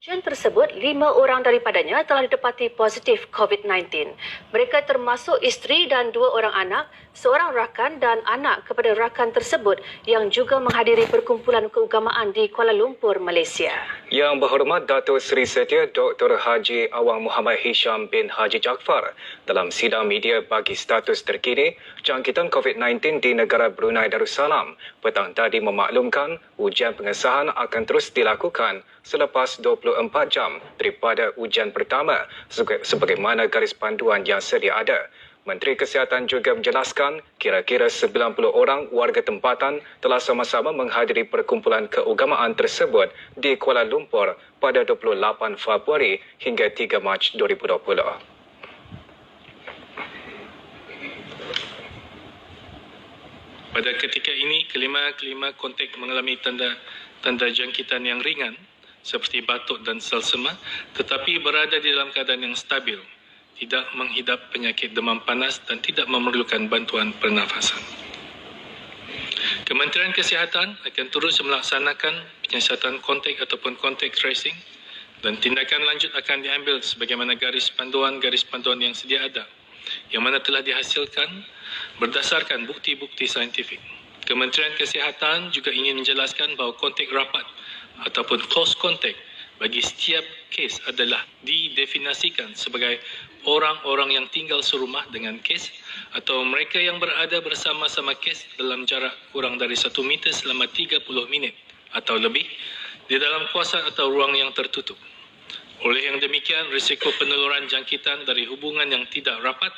Pasien tersebut, 5 orang daripadanya telah didapati positif COVID-19. Mereka termasuk isteri dan 2 orang anak, seorang rakan dan anak kepada rakan tersebut yang juga menghadiri perkumpulan keagamaan di Kuala Lumpur, Malaysia. Yang Berhormat Datuk Seri Setia Dr. Haji Awang Muhammad Hisham bin Haji Jaafar dalam sidang media bagi status terkini jangkitan COVID-19 di negara Brunei Darussalam petang tadi memaklumkan ujian pengesahan akan terus dilakukan selepas 24 jam daripada ujian pertama sebagaimana garis panduan yang sedia ada. Menteri Kesihatan juga menjelaskan kira-kira 90 orang warga tempatan telah sama-sama menghadiri perkumpulan keagamaan tersebut di Kuala Lumpur pada 28 Februari hingga 3 Mac 2020. Pada ketika ini, kelima kontak mengalami tanda jangkitan yang ringan seperti batuk dan selsema tetapi berada di dalam keadaan yang stabil, tidak menghidap penyakit demam panas dan tidak memerlukan bantuan pernafasan. Kementerian Kesihatan akan terus melaksanakan penyiasatan kontak ataupun kontak tracing dan tindakan lanjut akan diambil sebagaimana garis panduan yang sedia ada yang mana telah dihasilkan berdasarkan bukti-bukti saintifik. Kementerian Kesihatan juga ingin menjelaskan bahawa kontak rapat ataupun close contact bagi setiap kes adalah didefinisikan sebagai orang-orang yang tinggal serumah dengan kes atau mereka yang berada bersama-sama kes dalam jarak kurang dari 1 meter selama 30 minit atau lebih di dalam kawasan atau ruang yang tertutup. Oleh yang demikian, risiko penularan jangkitan dari hubungan yang tidak rapat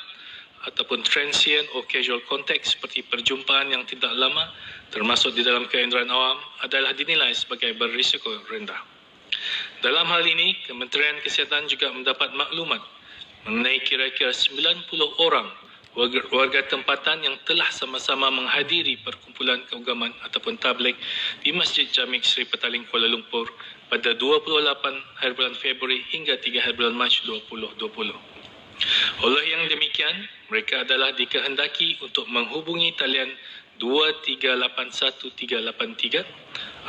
ataupun transient or casual contact seperti perjumpaan yang tidak lama termasuk di dalam keindahan awam adalah dinilai sebagai berisiko rendah. Dalam hal ini, Kementerian Kesihatan juga mendapat maklumat mengenai kira-kira 90 orang warga tempatan yang telah sama-sama menghadiri perkumpulan keagamaan ataupun tabligh di Masjid Jamik Seri Petaling Kuala Lumpur pada 28 hari bulan Februari hingga 3 hari bulan Mac 2020. Oleh yang demikian, mereka adalah dikehendaki untuk menghubungi talian 2381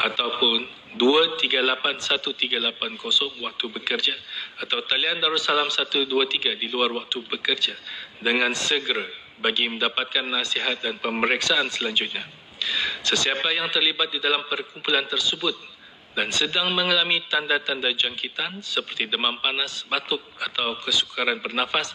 ataupun 2381 waktu bekerja atau talian Darussalam 123 di luar waktu bekerja dengan segera bagi mendapatkan nasihat dan pemeriksaan selanjutnya. Sesiapa yang terlibat di dalam perkumpulan tersebut dan sedang mengalami tanda-tanda jangkitan seperti demam panas, batuk atau kesukaran bernafas,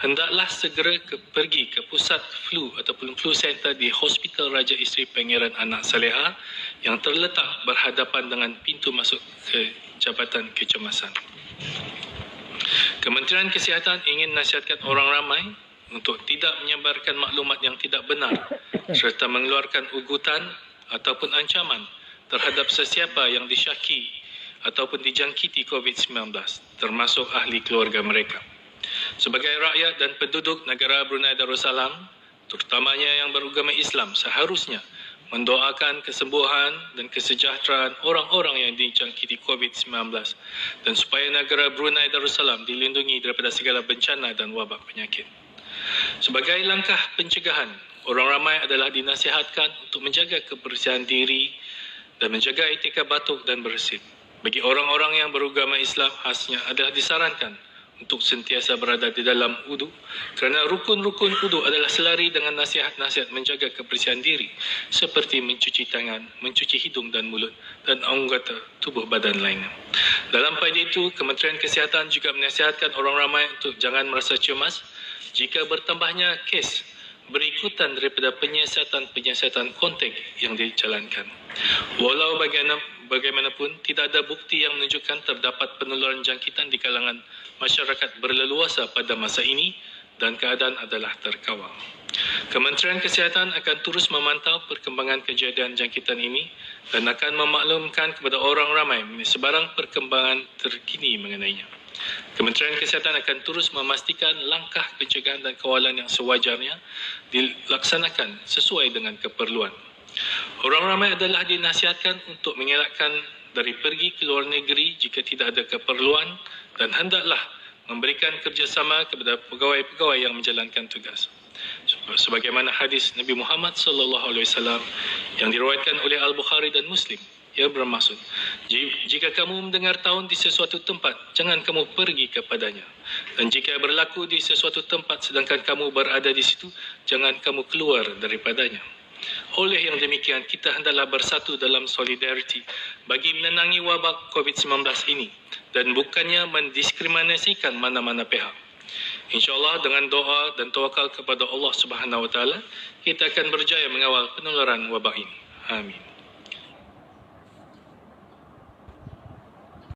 hendaklah segera pergi ke pusat flu ataupun flu center di Hospital Raja Isteri Pangeran Anak Saleha yang terletak berhadapan dengan pintu masuk ke Jabatan Kecemasan. Kementerian Kesihatan ingin nasihatkan orang ramai untuk tidak menyebarkan maklumat yang tidak benar serta mengeluarkan ugutan ataupun ancaman terhadap sesiapa yang disyaki ataupun dijangkiti COVID-19, termasuk ahli keluarga mereka. Sebagai rakyat dan penduduk negara Brunei Darussalam, terutamanya yang beragama Islam, seharusnya mendoakan kesembuhan dan kesejahteraan orang-orang yang dijangkiti COVID-19 dan supaya negara Brunei Darussalam dilindungi daripada segala bencana dan wabak penyakit. Sebagai langkah pencegahan, orang ramai adalah dinasihatkan untuk menjaga kebersihan diri dan menjaga etika batuk dan bersin. Bagi orang-orang yang beragama Islam khasnya adalah disarankan untuk sentiasa berada di dalam wudu kerana rukun-rukun wudu adalah selari dengan nasihat-nasihat menjaga kebersihan diri seperti mencuci tangan, mencuci hidung dan mulut dan anggota tubuh badan lainnya. Dalam pada itu, Kementerian Kesihatan juga menasihatkan orang ramai untuk jangan merasa cemas jika bertambahnya kes berikutan daripada penyiasatan kontak yang dijalankan. Walau bagaimanapun, tidak ada bukti yang menunjukkan terdapat penularan jangkitan di kalangan masyarakat berleluasa pada masa ini dan keadaan adalah terkawal. Kementerian Kesihatan akan terus memantau perkembangan kejadian jangkitan ini dan akan memaklumkan kepada orang ramai mengenai sebarang perkembangan terkini mengenainya. Kementerian Kesihatan akan terus memastikan langkah pencegahan dan kawalan yang sewajarnya dilaksanakan sesuai dengan keperluan. Orang ramai adalah dinasihatkan untuk mengelakkan dari pergi ke luar negeri jika tidak ada keperluan dan hendaklah memberikan kerjasama kepada pegawai-pegawai yang menjalankan tugas. Sebagaimana hadis Nabi Muhammad SAW yang diriwayatkan oleh Al-Bukhari dan Muslim Ia bermaksud, jika kamu mendengar tahun di sesuatu tempat, jangan kamu pergi kepadanya. Dan jika berlaku di sesuatu tempat sedangkan kamu berada di situ, jangan kamu keluar daripadanya. Oleh yang demikian, kita hendaklah bersatu dalam solidariti bagi menenangi wabak COVID-19 ini dan bukannya mendiskriminasikan mana-mana pihak. InsyaAllah dengan doa dan tawakal kepada Allah Subhanahu Wa Taala, kita akan berjaya mengawal penularan wabak ini. Amin.